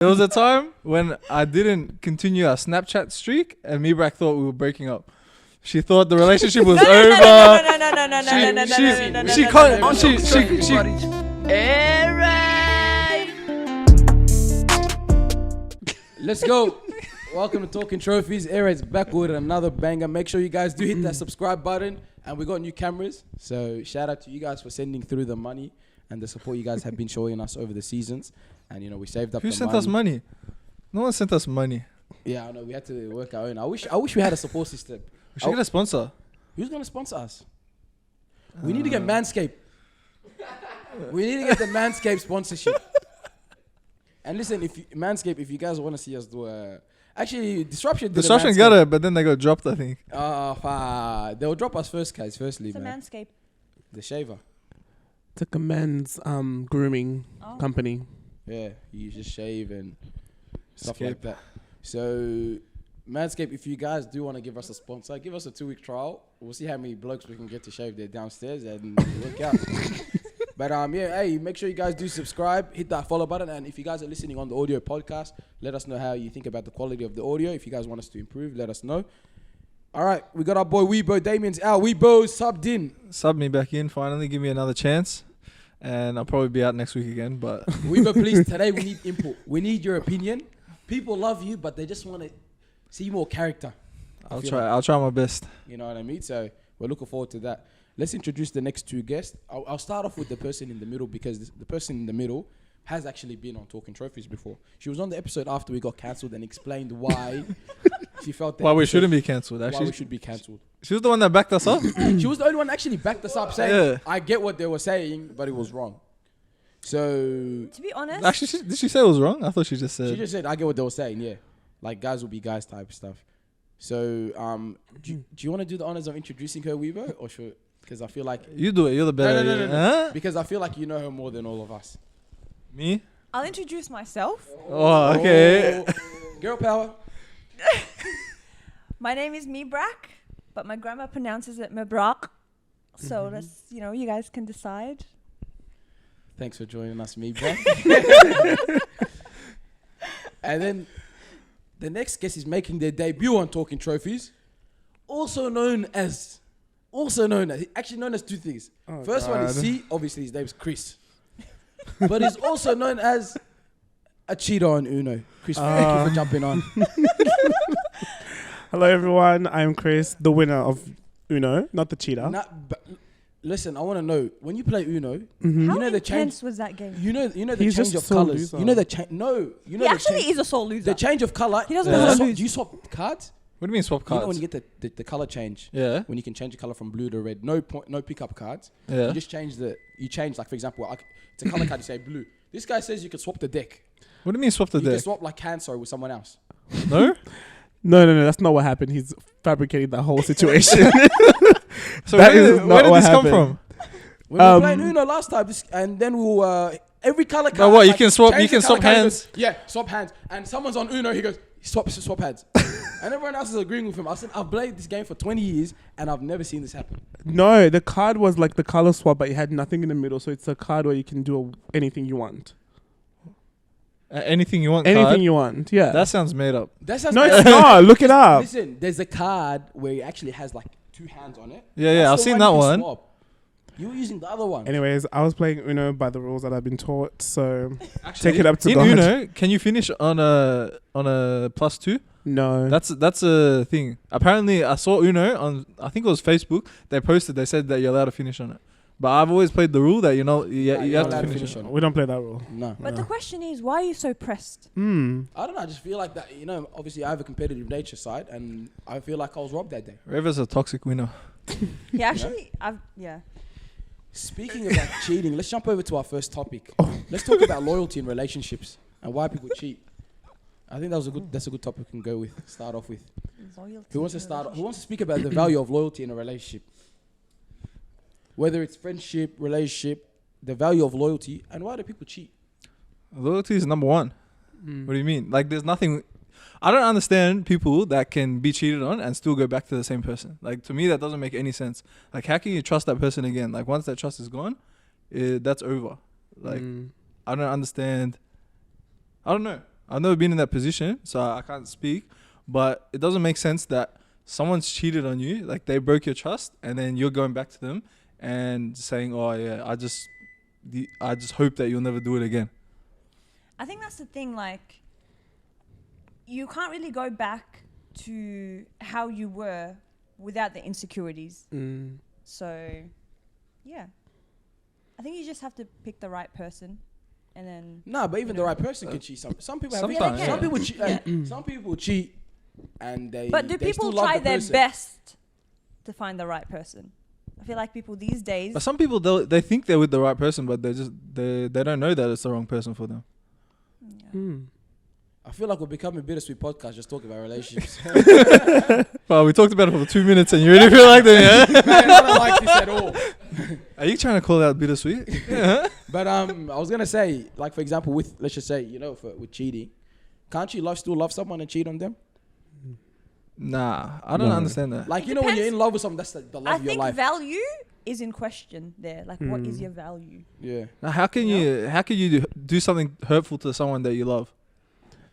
There was a time when I didn't continue our Snapchat streak, and Mebrak thought we were breaking up. She thought the relationship was over. She can't. She. Let's go. Welcome to Talking Trophies. Airhead's back with another banger. Make sure you guys do hit that subscribe button. And we got new cameras. So shout out to you guys for sending through the money and the support you guys have been showing us over the seasons. And, you know, we saved up the money. Who sent us money? No one sent us money. Yeah, I know. We had to work our own. I wish we had a support system. We should get a sponsor. Who's going to sponsor us? We need to get Manscaped. We need to get the Manscaped sponsorship. And listen, if you guys want to see us do actually, Disruption got it, but then they got dropped, I think. They'll drop us first, guys. Firstly, It's man. a Manscaped. The shaver. It's like a men's grooming company. Yeah, you just shave and stuff like that. So, Manscaped, if you guys do want to give us a sponsor, give us a 2-week trial. We'll see how many blokes we can get to shave there downstairs and work out. But hey, make sure you guys do subscribe, hit that follow button, and if you guys are listening on the audio podcast, let us know how you think about the quality of the audio. If you guys want us to improve, let us know. All right, we got our boy Weebo. Damien's out. Weebo subbed in. Sub me back in. Finally, give me another chance, and I'll probably be out next week again. But Weebo, please, today we need input. We need your opinion. People love you, but they just want to see more character. I'll try my best. You know what I mean? So we're looking forward to that. Let's introduce the next two guests. I'll start off with the person in the middle because the person in the middle has actually been on Talking Trophies before. She was on the episode after we got cancelled and explained why she felt that. Why we shouldn't be cancelled, actually. Why we should be cancelled. She was the one that backed us up. She was the only one that actually backed us up saying, I get what they were saying, but it was wrong. So... To be honest... Actually, did she say it was wrong? I thought she just said... She just said, I get what they were saying, yeah. Like, guys will be guys type stuff. So, do you want to do the honors of introducing her, Weebo? Or should... Because I feel like... You do it. You're the better. No. Huh? Because I feel like you know her more than all of us. Me? I'll introduce myself. Oh, okay. Girl power. My name is Mebrak, but my grandma pronounces it Mebrak. So that's, you guys can decide. Thanks for joining us, Mebrak. And then the next guest is making their debut on Talking Trophies. Actually known as two things. First one is C, obviously his name's Chris. But he's also known as a cheater on Uno. Chris, thank you for jumping on. Hello everyone, I'm Chris, the winner of Uno, not the cheater. Listen, I want to know, when you play Uno, How intense was that game? You know the He's change just of so colors. loser. You know the change. No, you know He the actually change. is a sole loser. The change of color. He doesn't know how to lose. Do you swap cards? What do you mean swap You cards? know when you get the color change. Yeah. When you can change the color from blue to red. No pickup cards. Yeah. You just change like, for example, it's a color card. You say blue. This guy says you can swap the deck. What do you mean swap the You can deck? swap like cancer with someone else. No? No, that's not what happened. He's fabricating that whole situation. So That where is did not this what come happened. from? When we were playing Uno last time, and then we'll every color card. But what, you like, can swap- change you can the color swap card, he hands? goes, yeah, swap hands. And someone's on Uno, he goes, swap hands. And everyone else is agreeing with him. I said, I've played this game for 20 years and I've never seen this happen. No, the card was like the color swap, but it had nothing in the middle. So it's a card where you can do anything you want. Anything you want Anything card? you want, yeah. That sounds made up. That sounds No, it's not. Look it up. Listen, there's a card where it actually has like 2 hands on it. Yeah, That's I've the seen you that can one. swap. You were using the other one. Anyways, I was playing Uno by the rules that I've been taught, so Actually, take it up to in God. Uno, can you finish on a +2? No. That's a thing. Apparently, I saw Uno on, I think it was Facebook. They said that you're allowed to finish on it. But I've always played the rule that you you're have allowed to to finish finish on on it. We don't play that rule. No. But the question is, why are you so pressed? I don't know. I just feel like that, obviously I have a competitive nature side and I feel like I was robbed that day. Reva's a toxic winner. Yeah, actually, Speaking about cheating, let's jump over to our first topic. Let's talk about loyalty in relationships and why people cheat. I think that's a good topic we can go with. Start off with. Loyalty. Who wants to speak about the value of loyalty in a relationship? Whether it's friendship, relationship, the value of loyalty, and why do people cheat? Loyalty is number one. What do you mean? Like, there's nothing. I don't understand people that can be cheated on and still go back to the same person. Like, to me, that doesn't make any sense. Like, how can you trust that person again? Like, once that trust is gone, that's over. Like, I don't understand. I don't know. I've never been in that position, so I can't speak. But it doesn't make sense that someone's cheated on you, like they broke your trust, and then you're going back to them and saying, "Oh yeah, I just hope that you'll never do it again." I think that's the thing. Like, you can't really go back to how you were without the insecurities. So, yeah, I think you just have to pick the right person, and then. No, but even the right person can cheat. Some people have. Sometimes, Some people cheat. Some people cheat, and they. But do they people still love try the their person. best to find the right person? I feel like people these days. But some people they think they're with the right person, but they don't know that it's the wrong person for them. Yeah. I feel like we're becoming a bittersweet podcast just talking about relationships. Well, we talked about it for 2 minutes, and you really feel like that, yeah? Man, I don't like this at all. Are you trying to call that bittersweet? Yeah. But I was gonna say, like for example, with let's just say, with cheating, can't you still love someone and cheat on them? Nah, I don't understand that. Like It when you're depends. in love with someone, that's the love I of your think life. value is in question there. Like, what is your value? Yeah. Now, how can you do something hurtful to someone that you love?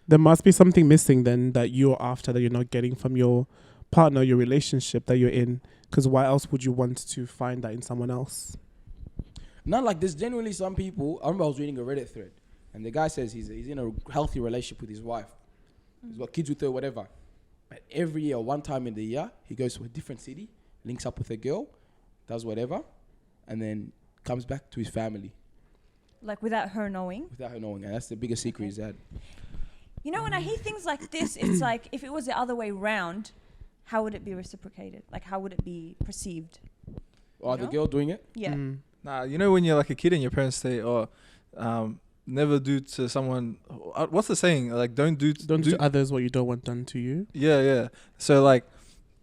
There must be something missing then that you're after that you're not getting from your partner, your relationship that you're in. Because why else would you want to find that in someone else? Not like there's genuinely some people. I remember I was reading a Reddit thread, and the guy says he's in a healthy relationship with his wife. He's got kids with her, whatever. But every year, one time in the year, he goes to a different city, links up with a girl, does whatever, and then comes back to his family Like, without her knowing. without her knowing. And that's the biggest secret he's had. You know, when I hear things like this, it's like, if it was the other way round, how would it be reciprocated? Like, how would it be perceived? Oh, the girl doing it? Yeah. Nah, you know when you're like a kid and your parents say, "Oh, never do to someone." What's the saying? Like, don't do To others what you don't want done to you. Yeah. So like,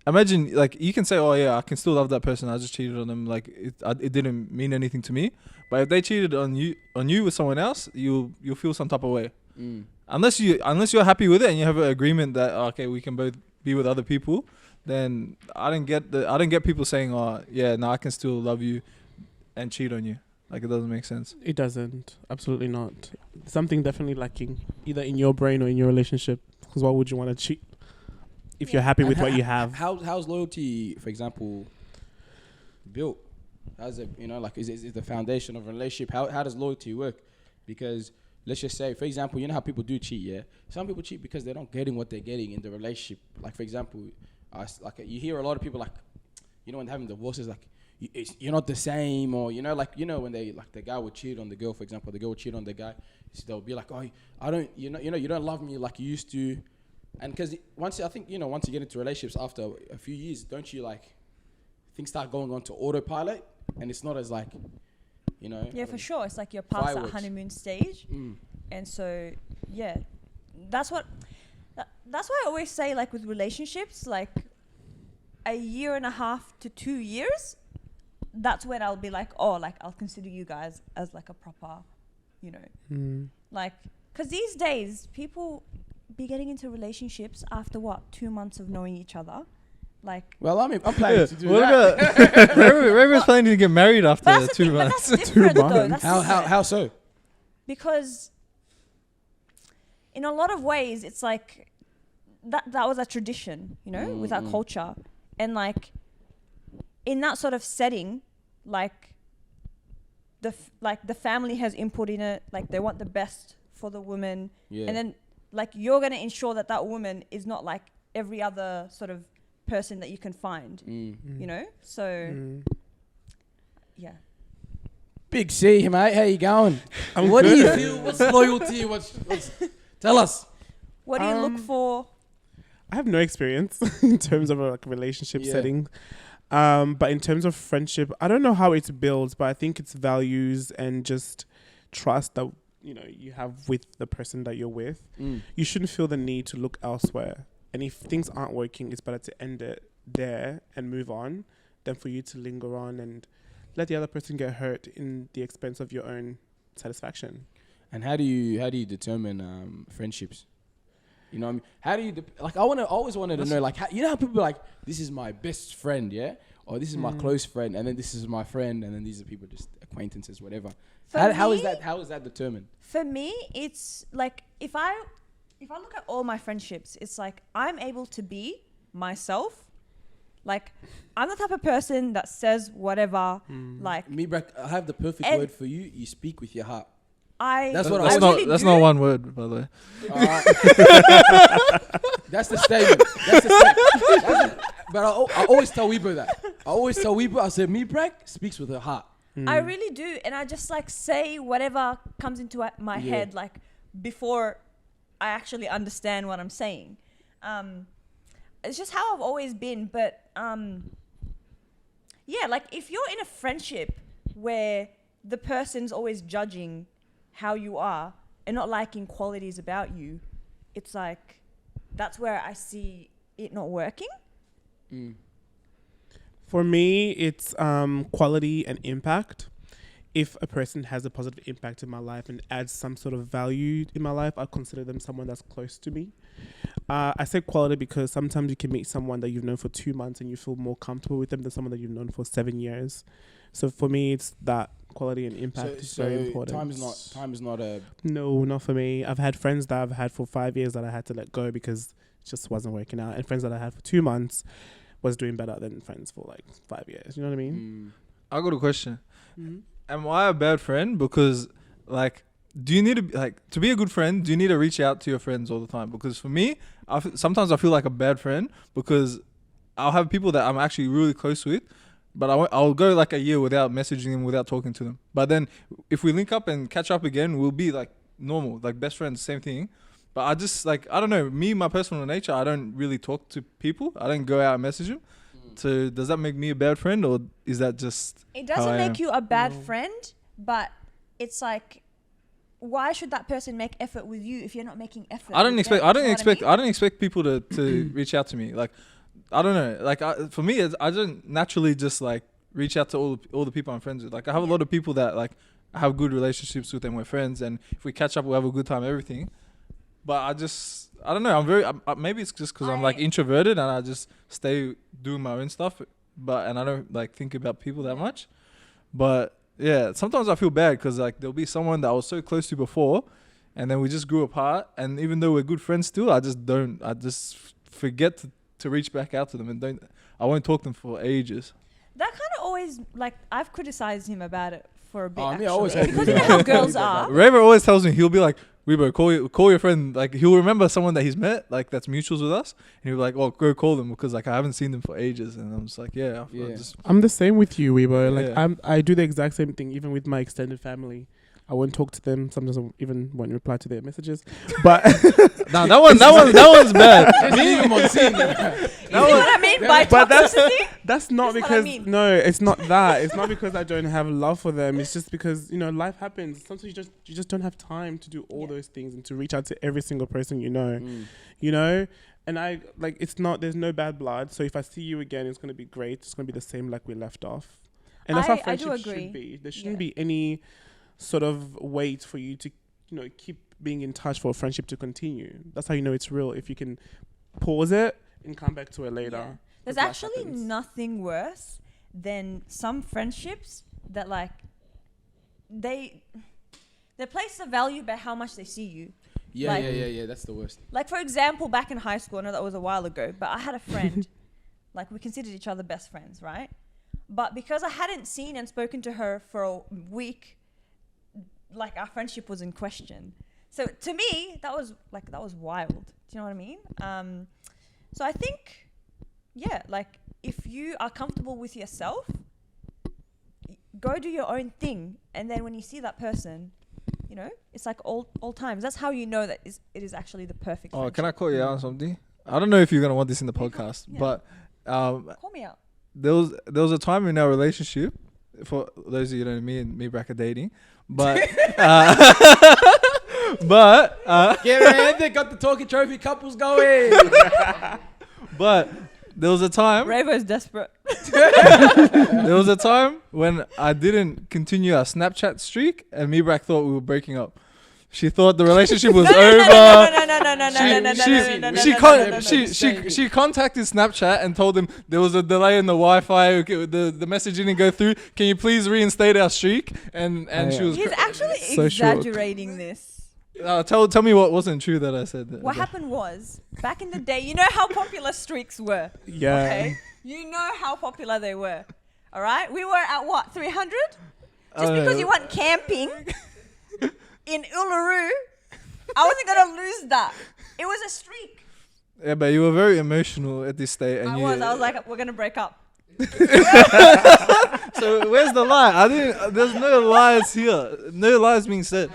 imagine like you can say, "Oh yeah, I can still love that person. I just cheated on them. Like it didn't mean anything to me." But if they cheated on you with someone else, you'll feel some type of way. Unless you're happy with it and you have an agreement that okay, we can both be with other people, then I don't get people saying, "Oh yeah, no, I can still love you and cheat on you." Like, it doesn't make sense. It doesn't. Absolutely not. Something definitely lacking, either in your brain or in your relationship. Because why would you want to cheat if you're happy with what you have? How's loyalty, for example, built? How's it, is the foundation of a relationship? How does loyalty work? Because let's just say, for example, you know how people do cheat, yeah? Some people cheat because they're not getting what they're getting in the relationship. Like, for example, you hear a lot of people like, when they're having divorces, like, you're not the same, or when they like the guy would cheat on the girl, for example, the girl would cheat on the guy, so they'll be like, oh, I don't, you don't love me like you used to, and because once you get into relationships after a few years, don't you like things start going on to autopilot, and it's not as like, Yeah, for sure. It's like you're past that fireworks. honeymoon stage, and so yeah, that's why I always say, like, with relationships, like a year and a half to 2 years. That's when I'll be like, oh, like, I'll consider you guys as like a proper, like, because these days people be getting into relationships after 2 months of knowing each other, like. Well, I'm planning to do What that. about Raven's planning to get married after But that's the 2 thing, but months? that's different though. months. That's How so? because in a lot of ways it's like that was a tradition, with our culture, and like in that sort of setting, like the family has input in it, like they want the best for the woman, and then like you're going to ensure that woman is not like every other sort of person that you can find, so yeah. Big C, mate. How you going? What do you feel? What's loyalty? What's tell us. What do you look for? I have no experience in terms of a relationship setting. But in terms of friendship, I don't know how it's built, but I think it's values and just trust that you have with the person that you're with. You shouldn't feel the need to look elsewhere. And if things aren't working, it's better to end it there and move on than for you to linger on and let the other person get hurt in the expense of your own satisfaction. And how do you determine friendships? You know what I mean? How do you I always wanted to know, like, how people are like, this is my best friend, yeah, or this is my close friend, and then this is my friend, and then these are people just acquaintances, whatever. How is that determined? For me, it's like if I if I look at all my friendships, it's like I'm able to be myself. Like, I'm the type of person that says whatever. Like, Mebrak, I have the perfect And- word for you. You speak with your heart. That's what That's I not really that's do. not one word, by the way. That's the statement. But I always tell Weibo that. I say Mebrak speaks with her heart. I really do, and I just like say whatever comes into my head, like before I actually understand what I'm saying. It's just how I've always been. But yeah, like if you're in a friendship where the person's always judging how you are and not liking qualities about you, it's like that's where I see it not working. For me, it's quality and impact. If a person has a positive impact in my life and adds some sort of value in my life, I consider them someone that's close to me. I say quality because sometimes you can meet someone that you've known for 2 months and you feel more comfortable with them than someone that you've known for 7 years. So for me, it's that quality and impact is very important. Time is not a... No, not for me. I've had friends that I've had for 5 years that I had to let go because it just wasn't working out. And friends that I had for 2 months was doing better than friends for like 5 years. You know what I mean? I got a question. Am I a bad friend? Because like, do you need to be a good friend? Do you need to reach out to your friends all the time? Because for me, sometimes I feel like a bad friend because I'll have people that I'm actually really close with, but I'll go like a year without messaging them, without talking to them. But then if we link up and catch up again, we'll be like normal, like best friends, same thing. But I just like, I don't know, my personal nature, I don't really talk to people. I don't go out and message them. So does that make me a bad friend, or is that just It how doesn't I am? make you a bad friend, but it's like, why should that person make effort with you if you're not making effort? I don't with expect. them? I Do don't you know expect. what I don't expect people to reach out to me. Like, I don't know. Like, for me, I don't naturally just like reach out to all the people I'm friends with. Like, I have a lot of people that like I have good relationships with, and we're friends. And if we catch up, we'll have a good time. Everything. But I don't know. I'm very. Maybe it's just because I'm like introverted and I just stay doing my own stuff. And I don't like think about people that much. But yeah, sometimes I feel bad because like there'll be someone that I was so close to before, and then we just grew apart. And even though we're good friends still, I just forget to reach back out to them and I won't talk to them for ages. That kind of always, like, I've criticized him about it for a bit, I actually. always Because you know how girls are. Raver always tells me, he'll be like, Rebo, call your friend. Like, he'll remember someone that he's met, like, that's mutuals with us. And he'll be like, oh, go call them because, like, I haven't seen them for ages. And I'm just like, yeah. I'm the same with you, Weibo. Like, Yeah. I do the exact same thing, even with my extended family. I won't talk to them. Sometimes I even won't reply to their messages. But nah, that one's bad. Just leave him on scene. You see what I mean by But toxicity? that's not That's what I because mean. no, it's not that. It's not because I don't have love for them. It's just because, you know, life happens. Sometimes you just don't have time to do all those things and to reach out to every single person you know. You know? And I like, it's not, there's no bad blood. So if I see you again, it's gonna be great. It's gonna be the same like we left off. And that's how I do friendship agree. should be. There shouldn't be any sort of wait for you to, you know, keep being in touch for a friendship to continue. That's how you know it's real. If you can pause it and come back to it later. Yeah. There's Life actually happens. nothing worse than some friendships that, like, they place the value by how much they see you. Yeah. That's the worst. Like, for example, back in high school, I know that was a while ago, but I had a friend, like, we considered each other best friends, right? But because I hadn't seen and spoken to her for a week, like, our friendship was in question. So to me, that was wild. Do you know what I mean? So I think, yeah, like, if you are comfortable with yourself, go do your own thing. And then when you see that person, you know, it's like all times. That's how you know that it is actually the perfect friendship. Can I call you out on something? I don't know if you're going to want this in the podcast, but Call me out. there was a time in our relationship, for those of you who know me and Mebrak are dating, but Get around there, got the talking trophy couples going. but there was a time Ravo's desperate. there was a time when I didn't continue our Snapchat streak and Mebrak thought we were breaking up. She thought the relationship was over. She contacted Snapchat and told them there was a delay in the Wi-Fi. The message didn't go through. Can you please reinstate our streak? And she was. He's actually So shook. exaggerating this. Tell me what wasn't true that I said. What happened was, back in the day, you know how popular streaks were. Yeah. Okay. You know how popular they were. All right. We were at what, 300? Just because you went camping in Uluru, I wasn't gonna lose that. It was a streak. Yeah, but you were very emotional at this stage, and I was like, we're gonna break up. So where's the lie? I didn't. There's no lies here. No lies being said.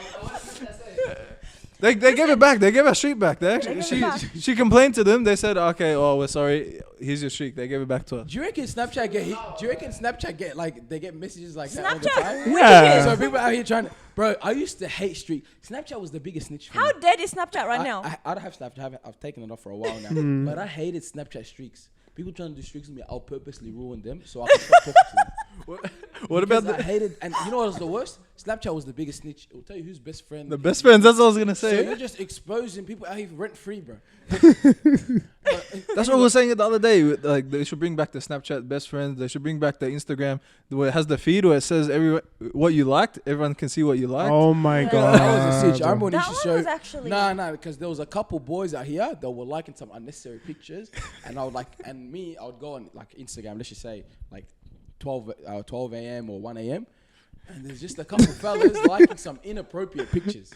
They gave it back. They gave her streak back. They actually she complained to them. They said, okay, oh, we're sorry. Here's your streak. They gave it back to her. Do you reckon Snapchat get like they get messages like that all the Snapchat? time? Yeah. So people out here trying to, bro. I used to hate streak. Snapchat was the biggest snitch for How me. dead is Snapchat right now? I don't have Snapchat. I've taken it off for a while now. But I hated Snapchat streaks. People trying to do streaks with me, I'll purposely ruin them so I can stop talking to them. What about I hated, and you know what was the worst? Snapchat was the biggest snitch. It will tell you who's best friend. the best friends? That's what I was gonna So say. you're just exposing people out here rent free, bro. That's what we were saying the other day. Like they should bring back the Snapchat best friends. They should bring back the Instagram where it has the feed where it says what you liked. Everyone can see what you liked. Oh my Yeah. god. That was a stitch. I remember when That you one show. was actually. Nah, because there was a couple boys out here that were liking some unnecessary pictures, and I would I would go on like Instagram. Let's just say like 12 a.m. or 1 a.m. and there's just a couple fellas liking some inappropriate pictures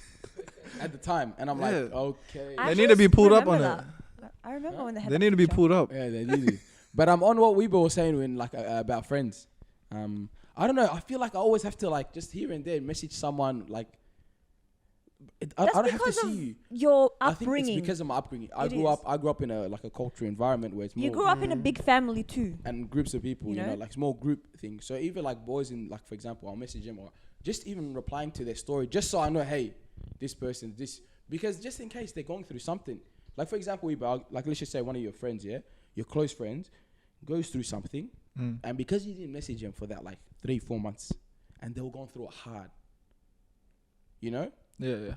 at the time, and I'm like, Yeah. okay, I They need to be just pulled up on remember it. that. I remember when they had They that need to be picture. pulled up. yeah, they do. But I'm on what Weber was saying when about friends. I don't know. I feel like I always have to like just here and there message someone like. I That's don't have to because see of you. your I think upbringing. it's because of my upbringing. I It grew is. up in a cultural environment where it's more You grew up in a big family too. and groups of people, You you know, know? like small group things. So even like boys in like, for example, I'll message them or just even replying to their story just so I know, hey, this person, this, because just in case they're going through something. Like for example, like let's just say one of your friends, yeah, your close friends, goes through something, and because you didn't message them for that like 3-4 months, and they were going through it hard, you know. Yeah.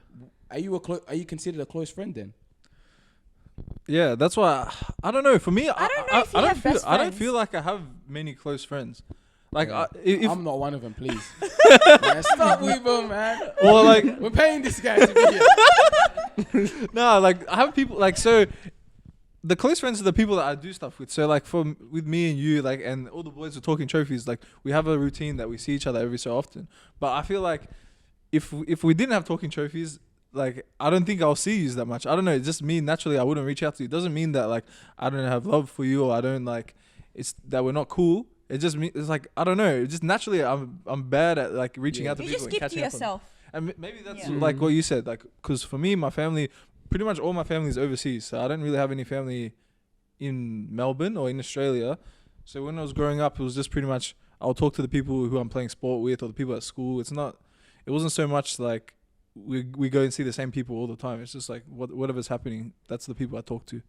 Are you considered a close friend then? Yeah, that's why I don't know. For me, I don't know if you have best I don't friends. feel like I have many close friends. Like if I'm not one of them, please. Man, stop Weber, man. or like We're paying this guy to be here. no, like I have people like so. The close friends are the people that I do stuff with. So like with me and you, like, and all the boys are talking trophies. Like we have a routine that we see each other every so often. But I feel like if we didn't have talking trophies, like I don't think I'll see you that much. I don't know. It's just me naturally. I wouldn't reach out to you. It doesn't mean that like I don't have love for you or I don't like. It's that we're not cool. It just it's like I don't know. It's just naturally I'm bad at like reaching out to You people just and keep to catching up on them. yourself. And maybe that's Yeah. like what you said, like, because for me, my family, pretty much all my family is overseas, so I don't really have any family in Melbourne or in Australia. So when I was growing up, it was just pretty much I'll talk to the people who I'm playing sport with or the people at school. It wasn't so much like we go and see the same people all the time. It's just like whatever's happening, that's the people I talk to.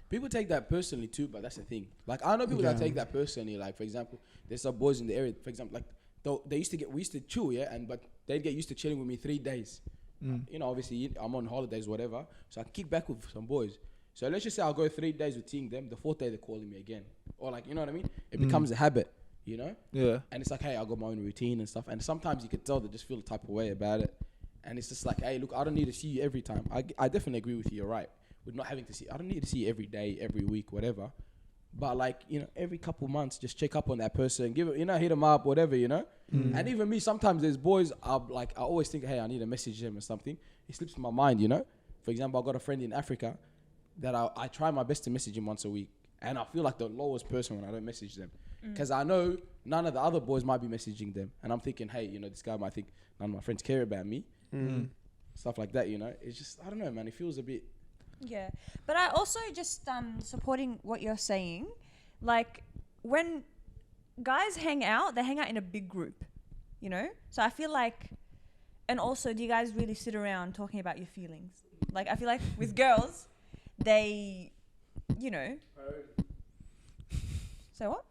People take that personally too, but that's the thing. Like I know people that take that personally. Like for example, there's some boys in the area. For example, like we used to chill, yeah, but they'd get used to chilling with me 3 days. You know, obviously I'm on holidays, whatever. So I kick back with some boys. So let's just say I'll go 3 days with seeing them. The 4th day they're calling me again, or like you know what I mean. It becomes a habit, you know. Yeah. And it's like, hey, I've got my own routine and stuff. And sometimes you could tell they just feel the type of way about it. And it's just like, hey, look, I don't need to see you every time. I definitely agree with you. You're right. With not having to see, I don't need to see you every day, every week, whatever. But like, you know, every couple months, just check up on that person, give it, you know, hit them up, whatever, you know. And even me, sometimes there's boys, I always think, hey, I need to message them or something. It slips my mind, you know. For example, I got a friend in Africa that I try my best to message him once a week, and I feel like the lowest person when I don't message them, because I know none of the other boys might be messaging them, and I'm thinking, hey, you know, this guy might think none of my friends care about me, stuff like that, you know. It's just, I don't know, man. It feels a bit. Yeah, but I also just supporting what you're saying. Like when guys hang out, they hang out in a big group, you know. So I feel like, and also, do you guys really sit around talking about your feelings? Like I feel like with girls, they, you know. So what?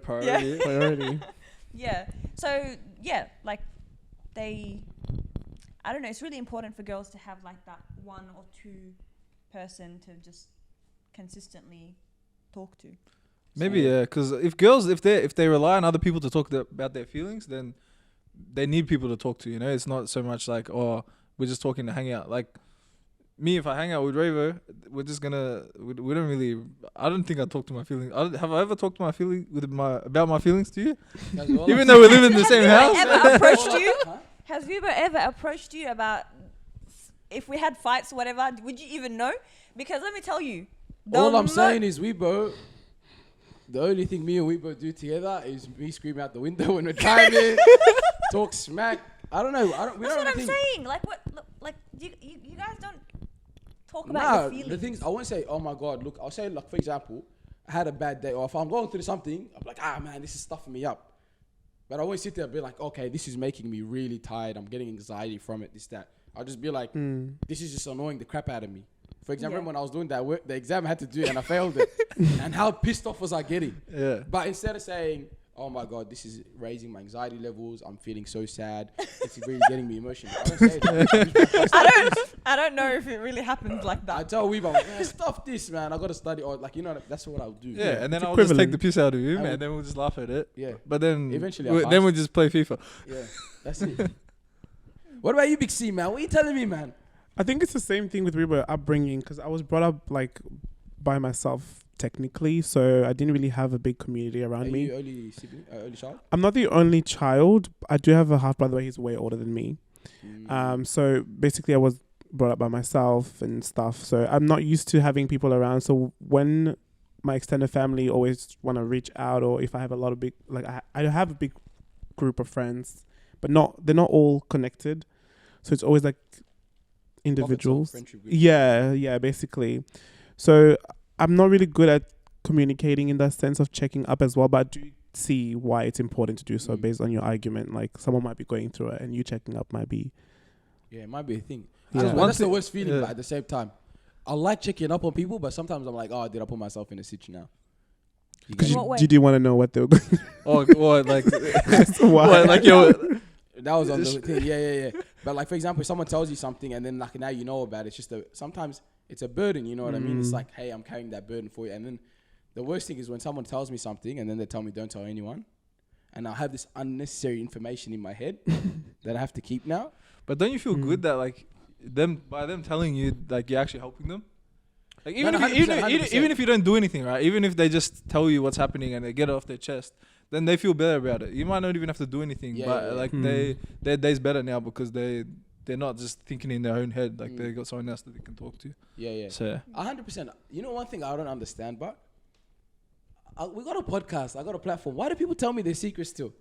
Priority. Priority. Yeah. So yeah, like they, I don't know. It's really important for girls to have like that 1 or 2 person to just consistently talk to. Maybe yeah, because if they rely on other people to talk about their feelings, then they need people to talk to. You know, it's not so much like we're just talking to hang out. Like me, if I hang out with Ravo, we're just gonna. We don't really. I don't think I talk to my feelings. Have I ever talked to my feeling about my feelings to you? Even though we live in the same house. Ever approached you? Has Vibo ever approached you about if we had fights or whatever? Would you even know? Because let me tell you, all I'm saying is Weibo. The only thing me and Weibo do together is me scream out the window when we're driving, talk smack. I don't know. That's what I'm saying. Like what? Like you guys don't talk about your feelings. The things I won't say. Oh my God! Look, I'll say like for example, I had a bad day, or if I'm going through something, I'm like, man, this is stuffing me up. But I won't sit there and be like, okay, this is making me really tired. I'm getting anxiety from it. This that. I'll just be like, this is just annoying the crap out of me. For example, when I was doing that work, the exam I had to do and I failed it. And how pissed off was I getting? Yeah. But instead of saying, oh my God, this is raising my anxiety levels. I'm feeling so sad. It's really getting me emotional. I don't say that. I don't know if it really happens like that. I tell Weeba, man, stuff this, man. I got to study. Or like, that's what I'll do. Yeah, and then I'll just take the piss out of him and then we'll just laugh at it. Yeah. But then eventually we'll just play FIFA. Yeah, that's it. What about you, Big C, man? What are you telling me, man? I think it's the same thing with Reba upbringing because I was brought up like by myself technically, so I didn't really have a big community around me. Are you only child? I'm not the only child. I do have a half brother, but he's way older than me. So basically, I was brought up by myself and stuff. So I'm not used to having people around. So when my extended family always want to reach out, or if I have a lot of big, like I have a big group of friends, but they're not all connected. So it's always like individuals. Yeah, basically. So I'm not really good at communicating in that sense of checking up as well, but I do see why it's important to do so based on your argument. Like someone might be going through it and you checking up might be... Yeah, it might be a thing. Yeah. That's the worst feeling, but at the same time, I like checking up on people, but sometimes I'm like, did I put myself in a situation now? Because you didn't want to know what they were going through. Or like... Why? Like your... That was on the thing, yeah. But like, for example, if someone tells you something and then like now you know about it, it's just sometimes it's a burden, you know what I mean? It's like, hey, I'm carrying that burden for you. And then the worst thing is when someone tells me something and then they tell me don't tell anyone. And I have this unnecessary information in my head that I have to keep now. But don't you feel good that like by them telling you like you're actually helping them? Like even if you don't do anything, right? Even if they just tell you what's happening and they get it off their chest, then they feel better about it. You might not even have to do anything, their day's better now because they're not just thinking in their own head. Like they got someone else that they can talk to. Yeah. So 100%. You know one thing I don't understand, but we got a podcast. I got a platform. Why do people tell me their secrets still?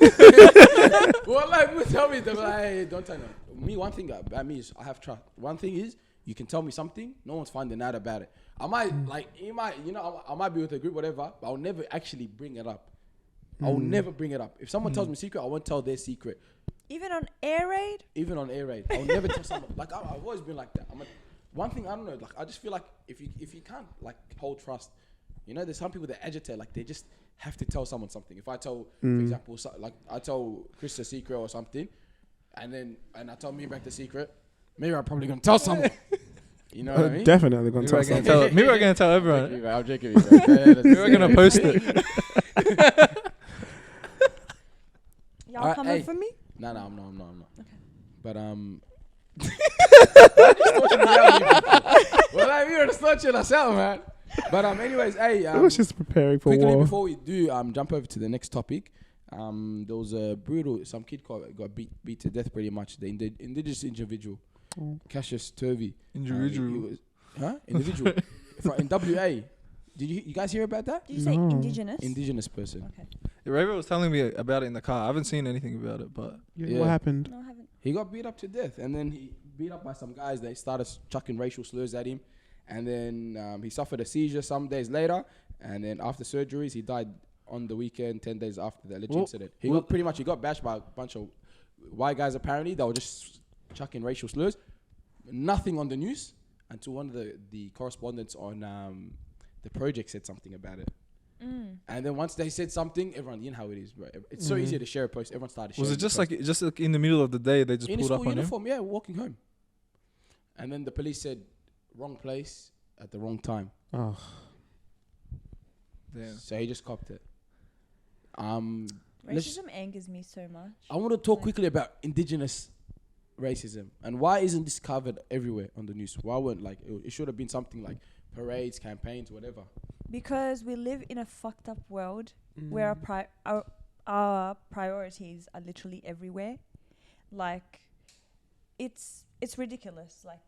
Well, like people tell me, they're like, hey, don't tell them. Me, one thing about me is I have trust. One thing is you can tell me something, no one's finding out about it. I might I might be with a group, whatever, but I'll never actually bring it up. I will never bring it up. If someone tells me a secret, I won't tell their secret. Even on air raid? Even on air raid. I'll never tell someone. Like, I've always been like that. One thing, I don't know, like, I just feel like if you can't, like, hold trust, you know, there's some people that agitate, like, they just have to tell someone something. If I tell, for example, like, I tell Chris a secret or something, and I tell Mebrak the secret, maybe I'm probably going to tell someone. You know what I mean? Definitely going to tell someone. Maybe we're going to tell everyone. I'm joking. Maybe we're going to post it. Y'all coming for me? No, I'm not. Okay. But well, like, we were just touching ourselves, man. But anyways, hey, I was just preparing for quickly war. Before we do jump over to the next topic, there was a brutal. Some kid got beat to death pretty much. The indigenous individual, Cassius Turvey. Individual. Individual. In WA. Did you guys hear about that? Did you say indigenous? Indigenous person. Okay. Raver was telling me about it in the car. I haven't seen anything about it, but what happened? No, I haven't. He got beat up to death, and then he beat up by some guys. They started chucking racial slurs at him, and then he suffered a seizure some days later, and then after surgeries, he died on the weekend, 10 days after the alleged incident. He got bashed by a bunch of white guys, apparently. They were just chucking racial slurs. Nothing on the news until one of the correspondents on the project said something about it. And then once they said something, everyone, you know how it is, bro. It's so easy to share a post. Everyone started sharing. Was it just like in the middle of the day they just pulled up on uniform, him? Yeah, walking home. And then the police said, wrong place at the wrong time. Oh. Damn. So he just copped it. Racism angers me so much. I want to talk quickly about indigenous racism, and why isn't this covered everywhere on the news? Why weren't like it should have been something like parades, campaigns, whatever. Because we live in a fucked up world where our priorities are literally everywhere. Like, it's ridiculous. Like,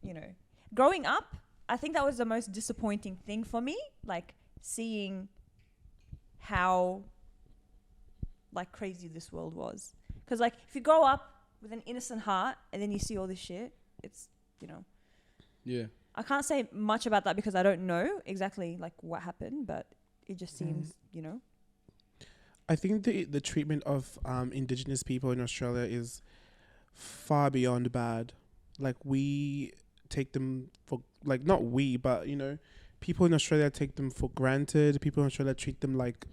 you know, growing up, I think that was the most disappointing thing for me. Like, seeing how like crazy this world was. Because like, if you grow up with an innocent heart and then you see all this shit, it's, you know. Yeah. I can't say much about that because I don't know exactly like what happened, but it just seems, you know. I think the treatment of Indigenous people in Australia is far beyond bad. Like, we take them for, like, not we, but, you know, people in Australia take them for granted. People in Australia treat them like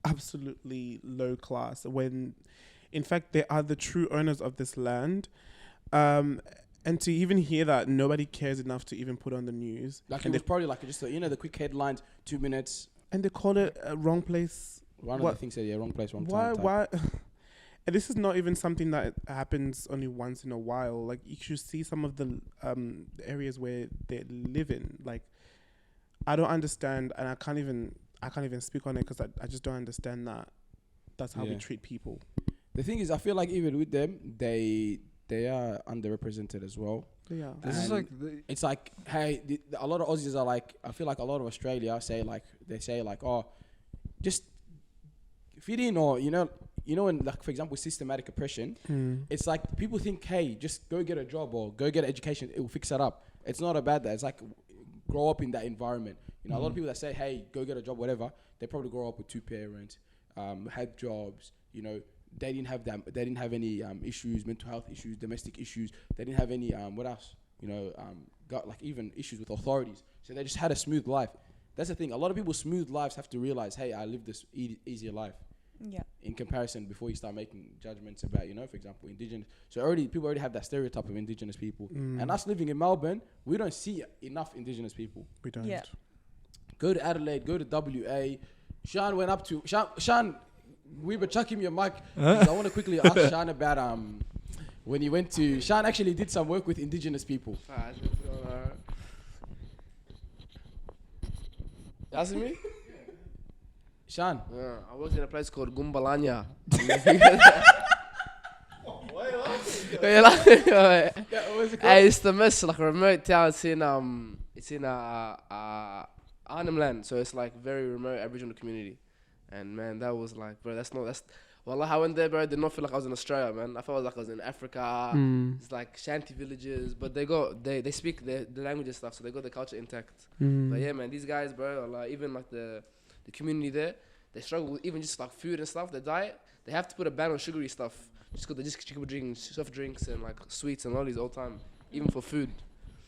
absolutely low class when, in fact, they are the true owners of this land. And to even hear that, nobody cares enough to even put on the news. Like, it was probably like just, you know, the quick headlines, 2 minutes. And they call it a wrong place. One of the things said, yeah, wrong place, wrong time. Why? And this is not even something that happens only once in a while. Like, you should see some of the areas where they live in. Like, I don't understand, and I can't even speak on it because I just don't understand that. That's how we treat people. The thing is, I feel like even with them, they are underrepresented as well. Yeah. This is like it's like, hey, a lot of Aussies are like, I feel like a lot of Australia say like, oh, just fit in, or you know, when, like, for example, systematic oppression, it's like people think, hey, just go get a job or go get an education, it will fix that up. It's not about that. It's like, grow up in that environment. You know, a lot of people that say, hey, go get a job, whatever, they probably grow up with 2 parents, had jobs, you know. They didn't have that. They didn't have any issues, mental health issues, domestic issues. They didn't have any what else? You know, got like even issues with authorities. So they just had a smooth life. That's the thing. A lot of people's smooth lives have to realize, hey, I live this easier life. Yeah. In comparison, before you start making judgments about, you know, for example, Indigenous. So people already have that stereotype of Indigenous people. And us living in Melbourne, we don't see enough Indigenous people. We don't. Yeah. Go to Adelaide. Go to WA. Sean went up to Sean. We were chucking your mic. I want to quickly ask Sean about when he went to. Sean actually did some work with Indigenous people. That's me? Sean. Yeah, I worked in a place called Gumbalanya. Hey, it's the mess, like a remote town. It's in Arnhem Land, so it's like very remote Aboriginal community. And man, that was like, bro, well, I went there, bro. I did not feel like I was in Australia, man. I felt like I was in Africa. It's like shanty villages, but they speak the language and stuff, so they got the culture intact. But yeah, man, these guys, bro, are like, even like the community there, they struggle with even just like food and stuff, their diet. They have to put a ban on sugary stuff, just because they just keep drinking soft drinks and like sweets and lollies all the time, even for food.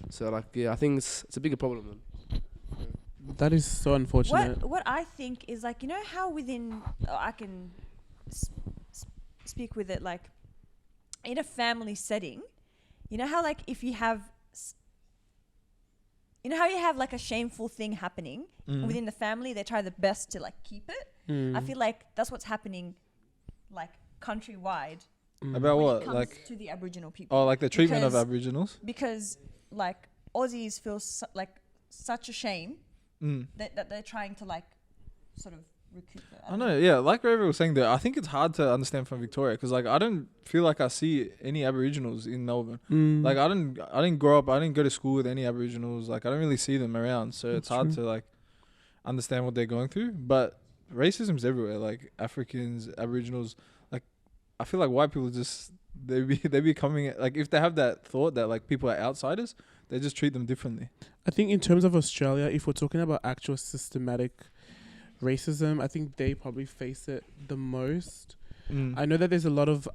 So like, yeah, I think it's a bigger problem, man. That is so unfortunate. What I think is like, you know how within, I can speak with it, like in a family setting, you know how like if you have, you know how you have like a shameful thing happening within the family, they try the best to like keep it. I feel like that's what's happening like countrywide. About when what? it comes Like to the Aboriginal people. Oh, like the treatment of Aboriginals? Because like Aussies feel like such a shame that they're trying to like sort of recoup it. I know, yeah. Like Raver was saying there, I think it's hard to understand from Victoria because like I don't feel like I see any Aboriginals in Melbourne. Like I didn't grow up. I didn't go to school with any Aboriginals. Like I don't really see them around, so it's hard to like understand what they're going through. But racism's everywhere. Like Africans, Aboriginals. Like I feel like white people just they be coming like if they have that thought that like people are outsiders, they just treat them differently. I think in terms of Australia, if we're talking about actual systematic racism, I think they probably face it the most. I know that there's a lot of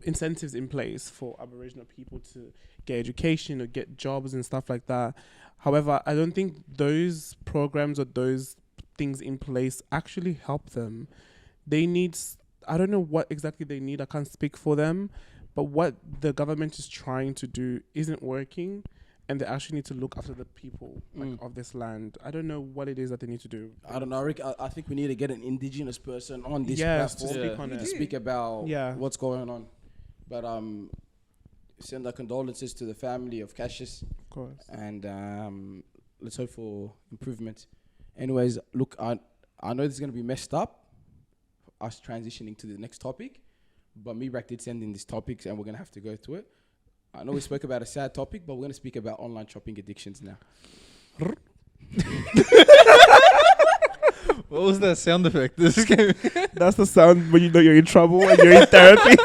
incentives in place for Aboriginal people to get education or get jobs and stuff like that. However, I don't think those programs or those things in place actually help them. They need, I don't know what exactly they need. I can't speak for them. But what the government is trying to do isn't working, and they actually need to look after the people of this land. I don't know what it is that they need to do. I don't know, Rick. I think we need to get an Indigenous person on this to platform speak on to it. speak about what's going on. But send our condolences to the family of Cassius, Of course. and let's hope for improvement. Anyways, look, I know this is gonna be messed up, us transitioning to the next topic, but Mebrak did send in these topics, and we're gonna have to go through it. I know we spoke about a sad topic, but we're gonna speak about online shopping addictions now. What was that sound effect? This came. That's the sound when you know you're in trouble and you're in therapy.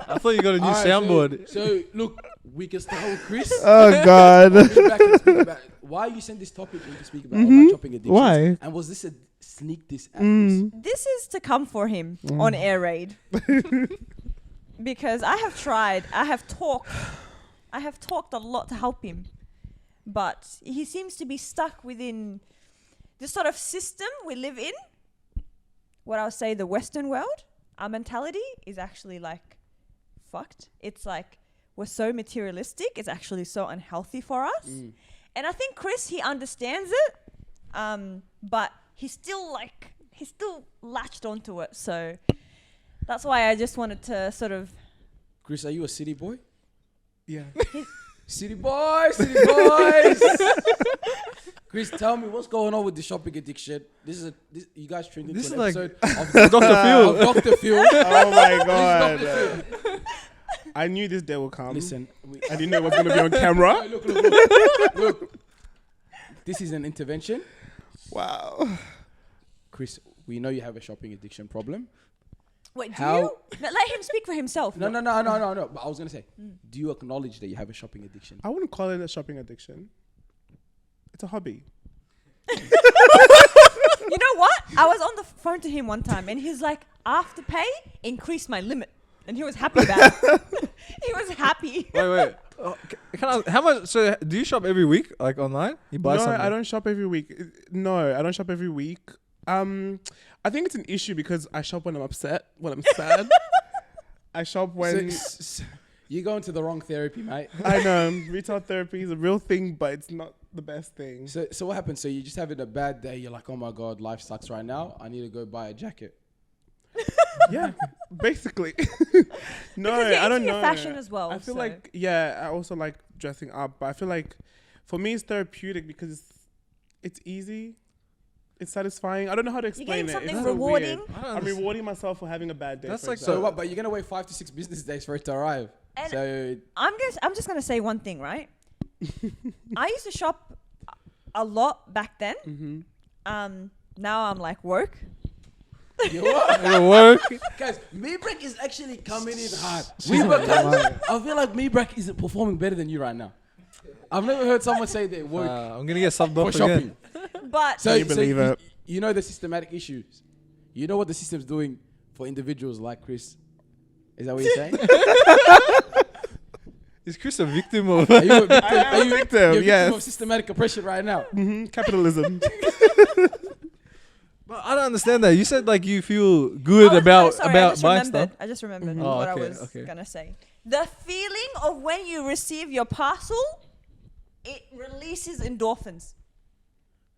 I thought you got a new Alright, soundboard. So look, we can start with Chris. Oh God. Mebrak can speak about why you sent this topic in to speak about online shopping addictions. Why? And was this a sneak diss at Chris? This is to come for him on air raid. Because I have tried, I have talked a lot to help him. But he seems to be stuck within this sort of system we live in. What I would say the Western world, our mentality is actually like fucked. It's like we're so materialistic, it's actually so unhealthy for us. And I think Chris, he understands it, but he's still latched onto it. So that's why I just wanted to sort of... Chris, are you a city boy? Yeah. City boys! Chris, tell me what's going on with the shopping addiction. This you guys tuned into This an is episode like Dr. Phil. of Dr. Phil. Oh my God. This is Dr. Phil. I knew this day would come. Listen, I didn't know it was going to be on camera. Look. This is an intervention. Wow. Chris, we know you have a shopping addiction problem. Wait, do How- you? No, let him speak for himself. No. But I was gonna say, do you acknowledge that you have a shopping addiction? I wouldn't call it a shopping addiction. It's a hobby. You know what? I was on the phone to him one time and he's like, Afterpay increased my limit. And he was happy about it. He was happy. Wait. How much? So, do you shop every week, like online? You buy No, something? I don't shop every week. No, I don't shop every week. I think it's an issue because I shop when I'm upset, when I'm sad. I shop when... You're going to the wrong therapy, mate. I know, retail therapy is a real thing, but it's not the best thing. So what happens? So you're just having a bad day. You're like, oh my God, life sucks right now. I need to go buy a jacket. Yeah, basically. No, Because you're I don't into know. your fashion as well, I feel so- like, yeah, I also like dressing up, but I feel like for me it's therapeutic because it's easy. It's satisfying. I don't know how to You're explain getting it. something It's so rewarding. weird. I don't I'm understand. rewarding myself for having a bad day. That's for like So example. what? But you're gonna wait 5 to 6 business days for it to arrive. And So I'm just gonna say one thing, right? I used to shop a lot back then. Now I'm like woke. you know what? It'll work. Guys, Mebrak is actually coming in hard. I feel like Mebrak is performing better than you right now. I've never heard someone say they work I'm gonna get subbed for off shopping. again. But Can you believe it? You know the systematic issues. You know what the system's doing for individuals like Chris. Is that what you're saying? Is Chris a victim of? Are you a victim? I am Are a you victim, you're a yes. of systematic oppression right now? Capitalism. But I don't understand that. You said like you feel good about buying stuff. I just remembered Oh, what okay, I was okay. gonna say. The feeling of when you receive your parcel, it releases endorphins.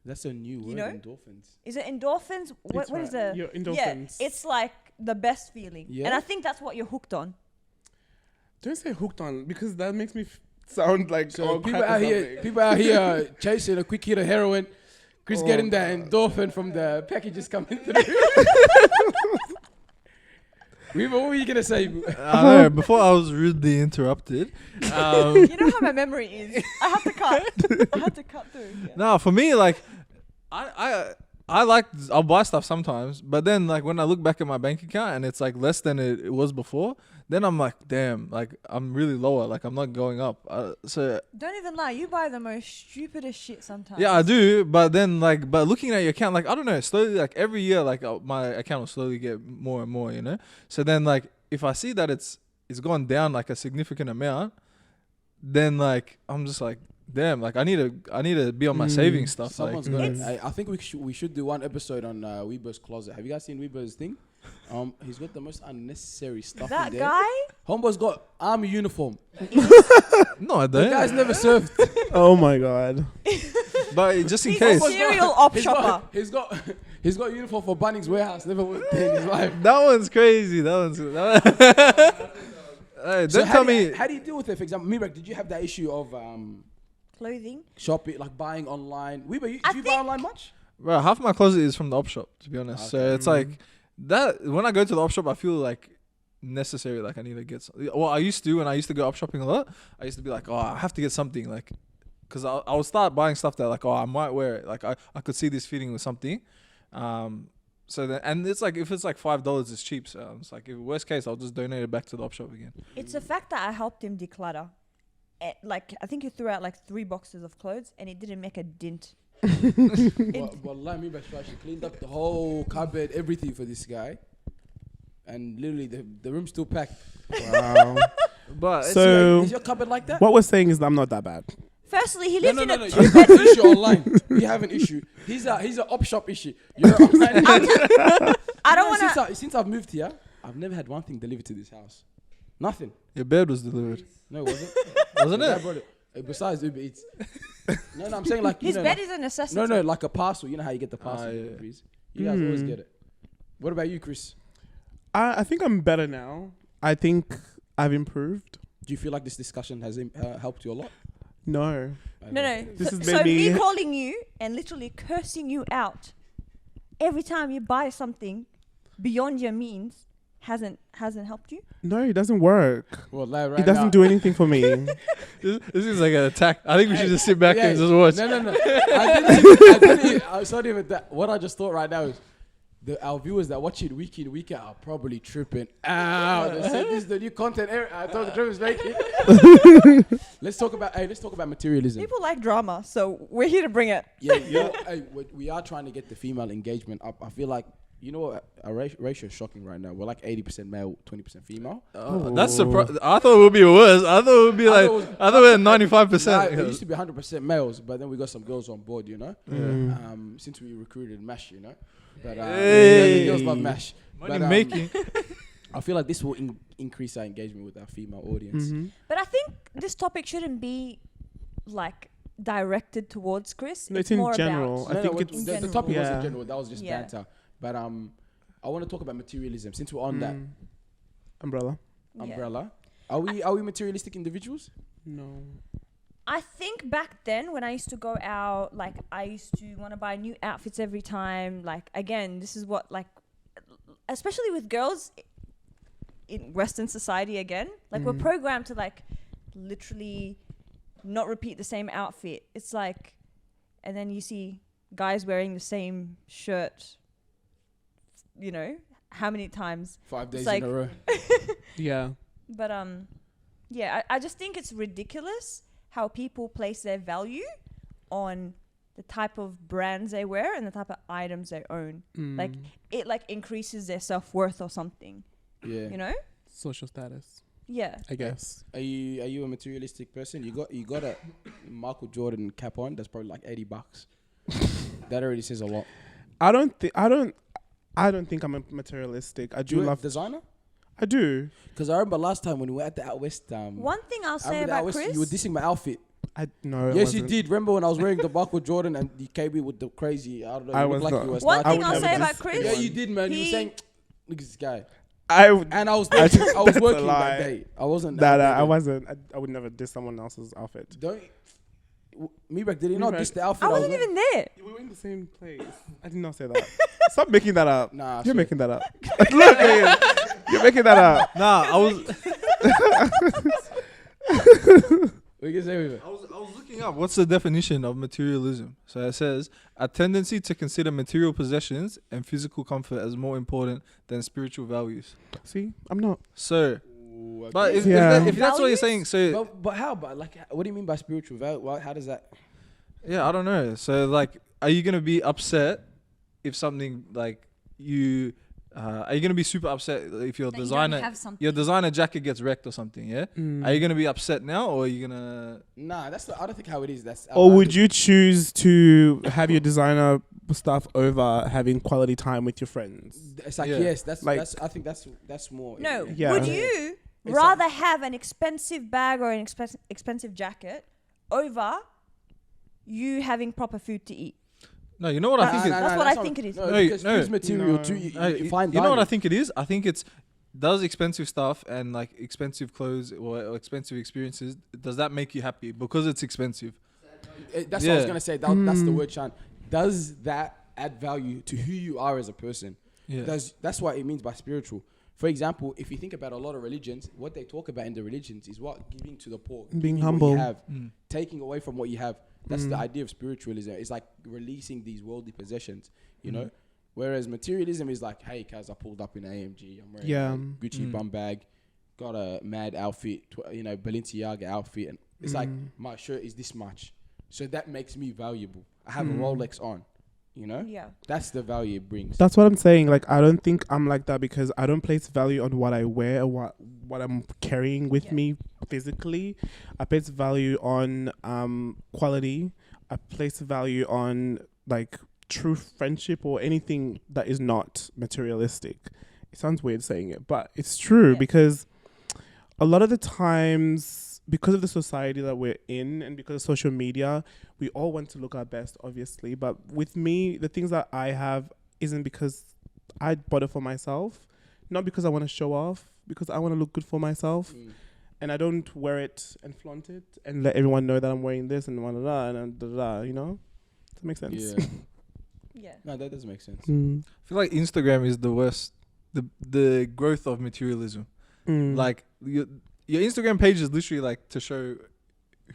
That's a new word, know? endorphins. Is it endorphins? What right. is the Your Yeah, endorphins. it's like the best feeling, Yeah? and I think that's what you're hooked on. Don't say hooked on because that makes me sound like So all people crap or out here, something. people out here chasing a quick hit of heroin. Chris getting that endorphin from the packages coming through. What were you gonna say? Know, before I was rudely interrupted. You know how my memory is. I have to cut. I have to cut through. Yeah. No, for me, like, I like I'll buy stuff sometimes, but then like when I look back at my bank account and it's like less than it was before, then I'm like, damn, like I'm really lower, like I'm not going up. So Don't even lie. You buy the most stupidest shit sometimes. yeah, I do, but then like, but looking at your account, like I don't know, slowly, like every year, like my account will slowly get more and more, you know. So then like if I see that it's gone down like a significant amount, then like I'm just like, damn, like I need to be on my saving stuff. Someone's like, got. I think we should do one episode on Weebo's closet. Have you guys seen Weebo's thing? He's got the most unnecessary stuff That in there. guy. Homeboy's got army uniform. no, I The don't. guy's never served. Oh my God. But just in He's case. a serial op He's shopper. He's got uniform for Bunnings Warehouse. Never worked there in his life. That one's crazy. That one's. Don't So tell me. how do you deal with it? For example, Mebrak, did you have that issue of Clothing. shopping, like buying online? Did you buy think- online much? Bro, half my closet is from the op shop, to be honest. So it's like that. When I go to the op shop, I feel like necessary. Like I need to get something. Well, I used to when I used to go op shopping a lot. I used to be like, oh, I have to get something. Like, because I would start buying stuff that like, oh, I might wear it. Like I could see this fitting with something. So then, and it's like if it's like $5, it's cheap. So it's like, if worst case, I'll just donate it back to the op shop again. It's the fact that I helped him declutter. Like I think he threw out like 3 boxes of clothes and it didn't make a dent. Well, Mebrak actually cleaned up the whole cupboard, everything for this guy, and literally the room's still packed. Wow. But So Is your cupboard like that? what we're saying is that I'm not that bad. Firstly, he lives in a You 2 have an issue online. You have an issue. He's an op shop issue. You're online. I don't want to. Since I've moved here, I've never had one thing delivered to this house. Nothing. your bed was delivered, No, it wasn't. wasn't I it? brought it. Besides Uber Eats. No, I'm saying like His bed is a necessity. No, like a parcel. You know how you get the parcel. yeah. Please. You guys always get it. What about you, Chris? I think I'm better now. I think I've improved. Do you feel like this discussion has helped you a lot? No. No. This so has so made me me- calling you and literally cursing you out every time you buy something beyond your means hasn't helped you. No, it doesn't work. Well, like right It doesn't now, do anything for me. This is like an attack. I think we should just sit back and just watch. No. I didn't. I was not even that. What I just thought right now is our viewers that watch it week in, week out are probably tripping out. They said this is the new content era. I thought the Trip is making. Let's talk about materialism. People like drama, so we're here to bring it. Yeah. We are trying to get the female engagement up. I feel like, you know what, our ratio is shocking right now. We're like 80% male, 20% female. That's surprising. I thought it would be worse. I thought it would be like. I thought we had 95%. It used to be 100% males, but then we got some girls on board, you know. Since we recruited MASH, you know. But Hey. the girls love MASH. Money But, making. I feel like this will increase our engagement with our female audience. But I think this topic shouldn't be like directed towards Chris. No, it's in more general. about I think it's in the general. topic was in Yeah. general. That was just Yeah. banter. But I want to talk about materialism. Since we're on that Umbrella. Yeah. umbrella, are we materialistic individuals? No. I think back then when I used to go out, like I used to want to buy new outfits every time. Like again, this is what like, especially with girls in Western society again, like we're programmed to like literally not repeat the same outfit. It's like, and then you see guys wearing the same shirt, you know, how many times? 5 days like- in a row. Yeah. But yeah, I just think it's ridiculous how people place their value on the type of brands they wear and the type of items they own. Like it like increases their self-worth or something. Yeah. You know? Social status, Yeah. I guess. Are you a materialistic person? You got a Michael Jordan cap on. That's probably like $80. That already says a lot. I don't think I'm a materialistic. I Do do you love. designer? I do. Because I remember last time when we were at the Out West. One thing I'll I say remember the Out about West, Chris. you were dissing my outfit. I no. Yes, you did. Remember when I was wearing the Michael Jordan and you came in with the crazy? I don't know. I You was looked like not. you were One starting. thing I'll say about Chris. Yeah, you did, man. You were He- saying, "Look at this guy." And I was there. I was That's a working lie. that day. I wasn't. That there. I wasn't. I would never diss someone else's outfit. Don't. Mebrak, did he not Mebrak. diss the outfit? I wasn't was even there. We were in the same place. I did not say that. Stop making that up. Nah, You're sure. making that up. Look at him. You're making that up. Nah, I was We can say with it. I was looking up what's the definition of materialism. So it says a tendency to consider material possessions and physical comfort as more important than spiritual values. See, I'm not. So, Ooh, but okay. if that's what you're saying, so But how? But like, what do you mean by spiritual value? How does that? yeah, I don't know. So like, are you gonna be upset if something like you? Are you gonna be super upset if your That you don't designer have something. your designer jacket gets wrecked or something? Yeah. Are you gonna be upset now, or are you gonna? Nah, I don't think how it is. Or would you choose to have your designer stuff over having quality time with your friends? It's like Yeah. yes, that's Like- I think that's more. No. Yeah. Would you It's rather have an expensive bag or an expensive jacket over you having proper food to eat? No, you know what I think. That's what I think it is. No, No, because no. food's material No. too. You You find know what I dining. think it is? I think it's does expensive stuff and like expensive clothes or expensive experiences, does that make you happy because it's expensive? That's what I was gonna say. That's the word, Sean. Does that add value to who you are as a person? Yeah. That's what it means by spiritual. For example, if you think about a lot of religions, what they talk about in the religions is what? Giving to the poor. Being giving humble. What you have, taking away from what you have. That's the idea of spiritualism. It's like releasing these worldly possessions, you know? Whereas materialism is like, hey, cuz I pulled up in AMG. I'm wearing a Gucci bum bag, got a mad outfit, Balenciaga outfit. And it's like, my shirt is this much. So that makes me valuable. I have a Rolex on. You know? Yeah. That's the value it brings. That's what I'm saying. Like, I don't think I'm like that because I don't place value on what I wear or what I'm carrying with me physically. I place value on quality. I place value on like true friendship or anything that is not materialistic. It sounds weird saying it, but it's true because a lot of the times, because of the society that we're in and because of social media, we all want to look our best, obviously. But with me, the things that I have isn't because I bought it for myself, not because I want to show off, because I want to look good for myself. And I don't wear it and flaunt it and let everyone know that I'm wearing this and you know? Does that make sense? Yeah. Yeah. No, that does make sense. I feel like Instagram is the worst, the growth of materialism. Like your Instagram page is literally like to show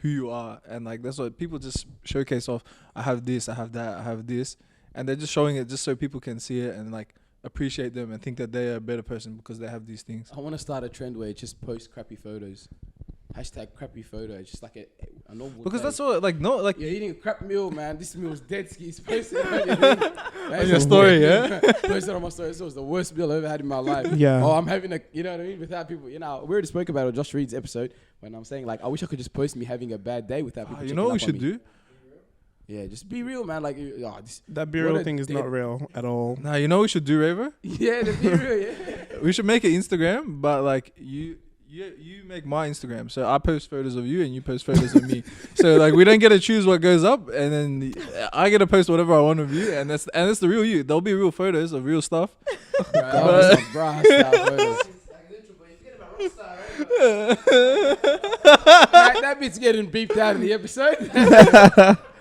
who you are, and like that's what people just showcase off. I have this, I have that, I have this, and they're just showing it just so people can see it and like appreciate them and think that they're a better person because they have these things. I want to start a trend where it just posts crappy photos. Hashtag crappy photo. It's just like a normal. Because day. that's what You're eating a crap meal, man. This meal's dead ski. It's posted on your story, yeah? Posted on my story. This was the worst meal I ever had in my life. Yeah. Oh, I'm having you know what I mean? Without people, we already spoke about it on Josh Reed's episode when I'm saying like, I wish I could just post me having a bad day without people. You know what we should do? Yeah, just be real, man. Like, that be real thing is not real at all. Nah, you know what we should do, Raver? Yeah, the be real, yeah. We should make an Instagram, but like you make my Instagram, so I post photos of you and you post photos of me. So like we don't get to choose what goes up, and then I get to post whatever I want of you, and that's the real you. There'll be real photos of real stuff. That bit's getting beeped out of the episode.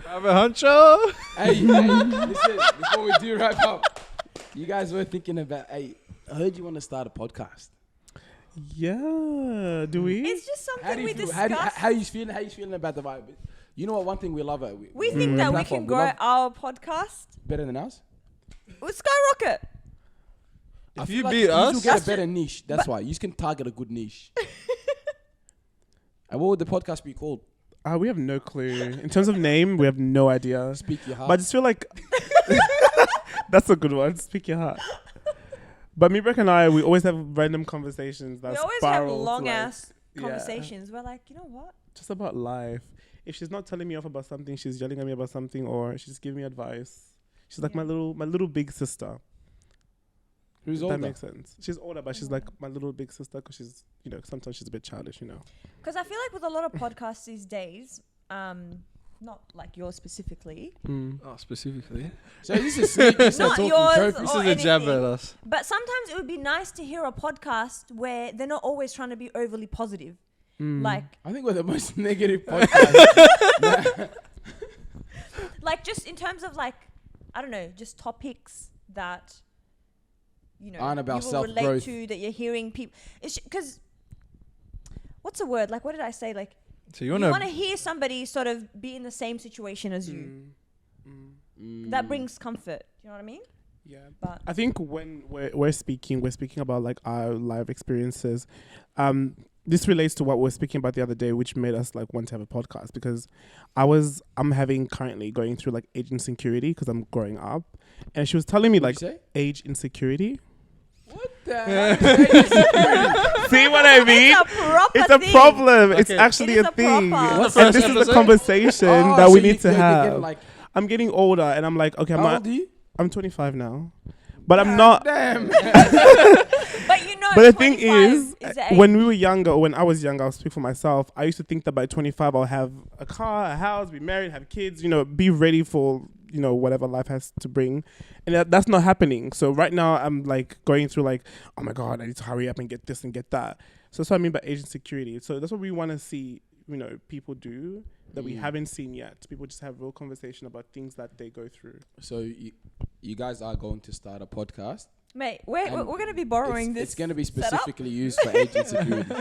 Have a huncho. Hey, listen, before we do wrap up, you guys were thinking about, I heard you want to start a podcast. Yeah, do we? It's just something we discussed. How you feeling about the vibe? You know what? One thing we love it. We think that we can grow our podcast better than ours. With Skyrocket. If you beat us, you get a better niche. That's why you can target a good niche. And what would the podcast be called? We have no clue. In terms of name, we have no idea. Speak your heart. But I just feel like that's a good one. Speak your heart. But Mebrak and I, we always have random conversations that spiral. We always have long ass conversations. We're like, you know what? Just about life. If she's not telling me off about something, she's yelling at me about something, or she's giving me advice. She's like my little big sister. Who's older? That makes sense. She's older, but she's like my little big sister because she's, sometimes she's a bit childish, Because I feel like with a lot of podcasts these days, not like yours specifically. Oh, specifically. So this is sneaky. Not yours. This is a jab at us. But sometimes it would be nice to hear a podcast where they're not always trying to be overly positive. Like, I think we're the most negative podcast. like just in terms of like, I don't know, just topics that aren't about you will relate self-growth. to, that you're hearing people. It's because what's the word? Like, what did I say? Like, so you you want want to hear somebody sort of be in the same situation as you. That brings comfort. You know what I mean? Yeah. But I think when we're speaking about like our life experiences. This relates to what we were speaking about the other day, which made us like want to have a podcast, because I'm currently going through like age insecurity because I'm growing up, and she was telling me like age insecurity. What the hell? See what I mean? It's a problem. Okay. It's actually a thing. And this is a conversation that we need to have. I'm getting older, and I'm like, okay, how old are you? I'm 25 now. But I'm not. Damn. But the thing is when we were younger, or when I was younger, I'll speak for myself, I used to think that by 25 I'll have a car, a house, be married, have kids, be ready for, whatever life has to bring, and that's not happening. So right now I'm like going through like, oh my God, I need to hurry up and get this and get that. So that's what I mean by age insecurity. So that's what we want to see, people do that we haven't seen yet. People just have real conversation about things that they go through. So you guys are going to start a podcast. Mate, we're going to be borrowing this. It's going to be specifically used for age insecurity.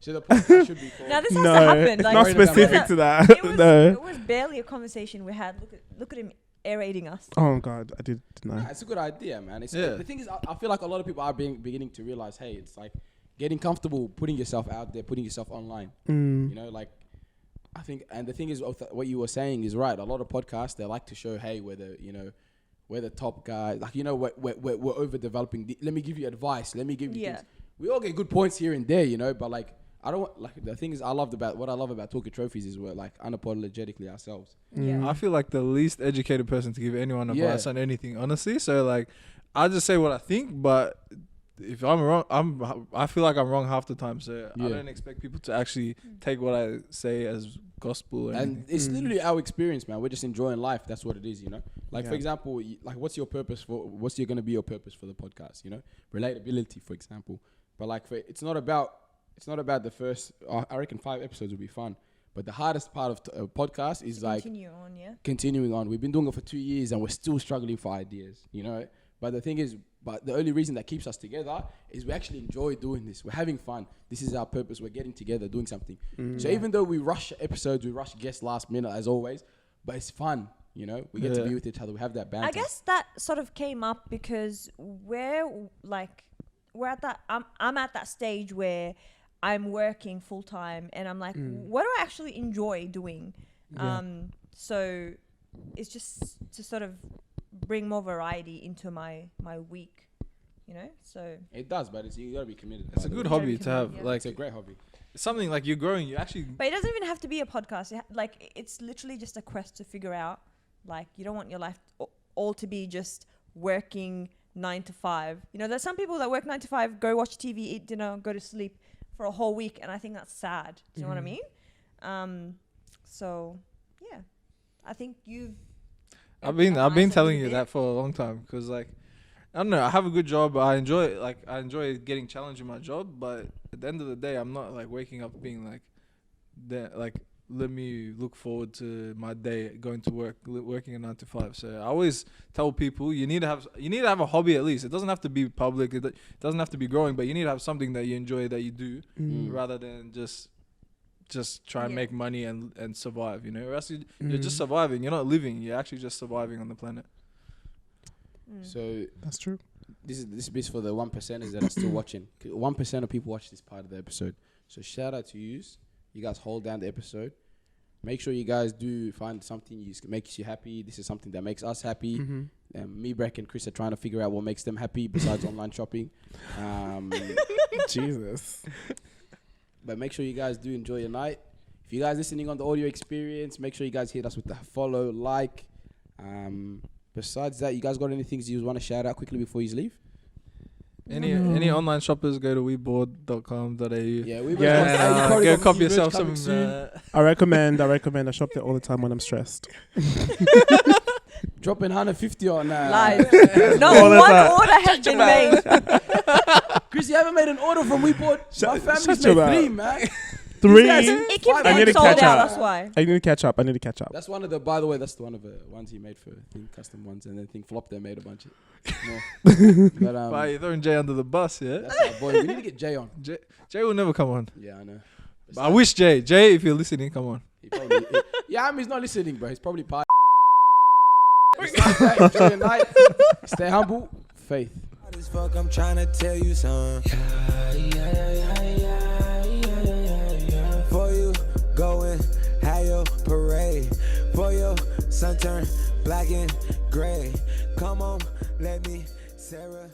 So the podcast should be called. Now this has to happen. It's like, not specific to that. It was barely a conversation we had. Look at him aerating us. Oh God, I did know. Nah, it's a good idea, man. The thing is, I feel like a lot of people are beginning to realize, hey, it's like getting comfortable putting yourself out there, putting yourself online. I think, and the thing is, what you were saying is right. A lot of podcasts, they like to show, hey, we're the top guy. Like, we're overdeveloping. Let me give you advice. Let me give you things. We all get good points here and there, but like, I don't want, like, the thing is, what I love about Talking Trophies is we're like unapologetically ourselves. Yeah. I feel like the least educated person to give anyone advice on anything, honestly. So like, I just say what I think, but if I'm wrong, I feel like I'm wrong half the time. So I don't expect people to actually take what I say as gospel. And it's literally our experience, man. We're just enjoying life. That's what it is, Like, for example, like, what's going to be your purpose for the podcast? Relatability, for example. But like, it's not about the first. I reckon 5 episodes will be fun. But the hardest part of a podcast is like continuing on. We've been doing it for 2 years and we're still struggling for ideas, But the thing is, the only reason that keeps us together is we actually enjoy doing this. We're having fun. This is our purpose. We're getting together, doing something. So even though we rush episodes, we rush guests last minute as always, but it's fun. We get to be with each other. We have that banter. I guess that sort of came up because we're at that. I'm at that stage where I'm working full time, and I'm like, what do I actually enjoy doing? So it's just to sort of bring more variety into my week, So it does, but you gotta be committed. It's a good hobby to have. Yeah. Like, it's a great hobby. It's something like you're growing. You actually. But it doesn't even have to be a podcast. It's literally just a quest to figure out. Like, you don't want your life all to be just working 9 to 5. There's some people that work 9 to 5, go watch TV, eat dinner, go to sleep for a whole week, and I think that's sad. Do you know what I mean? So yeah, I think I've been telling you that for a long time, because like, I don't know, I have a good job. I enjoy getting challenged in my job, but at the end of the day, I'm not like waking up being like, let me look forward to my day going to work, working a 9 to 5. So I always tell people you need to have a hobby at least. It doesn't have to be public. It doesn't have to be growing, but you need to have something that you enjoy, that you do, rather than just try and make money and survive. Or else you're just surviving. You're not living. You're actually just surviving on the planet. So that's true. This is for the 1%ers that are still watching. 1% of people watch this part of the episode. So shout out to you. You guys hold down the episode. Make sure you guys do find something makes you happy. This is something that makes us happy. Mebrak and Chris are trying to figure out what makes them happy besides online shopping. Jesus. But make sure you guys do enjoy your night. If you guys listening on the audio experience, make sure you guys hit us with the follow, like. Besides that, you guys got any things you want to shout out quickly before you leave? Any online shoppers, go to weeboard.com.au. Yeah, go copy yourself some. I recommend. I shop there all the time when I'm stressed. Dropping 150 on live. No one order has been made. Chris, you haven't made an order from WeBoard. My family's made 3, man. 3. It keeps I need to sold catch out. up. That's why. I need to catch up. That's one of the. By the way, that's one of the ones he made for custom ones, and then Flop there made a bunch of more. But you're throwing Jay under the bus, yeah? That's our boy. We need to get Jay on. Jay will never come on. Yeah, I know. But I wish Jay, if you're listening, come on. He's not listening, bro. He's probably part. Enjoy your night. Stay humble. Faith. As fuck, I'm trying to tell you something. For you, going, have your parade. For your sun turn black and gray. Come on, let me, Sarah.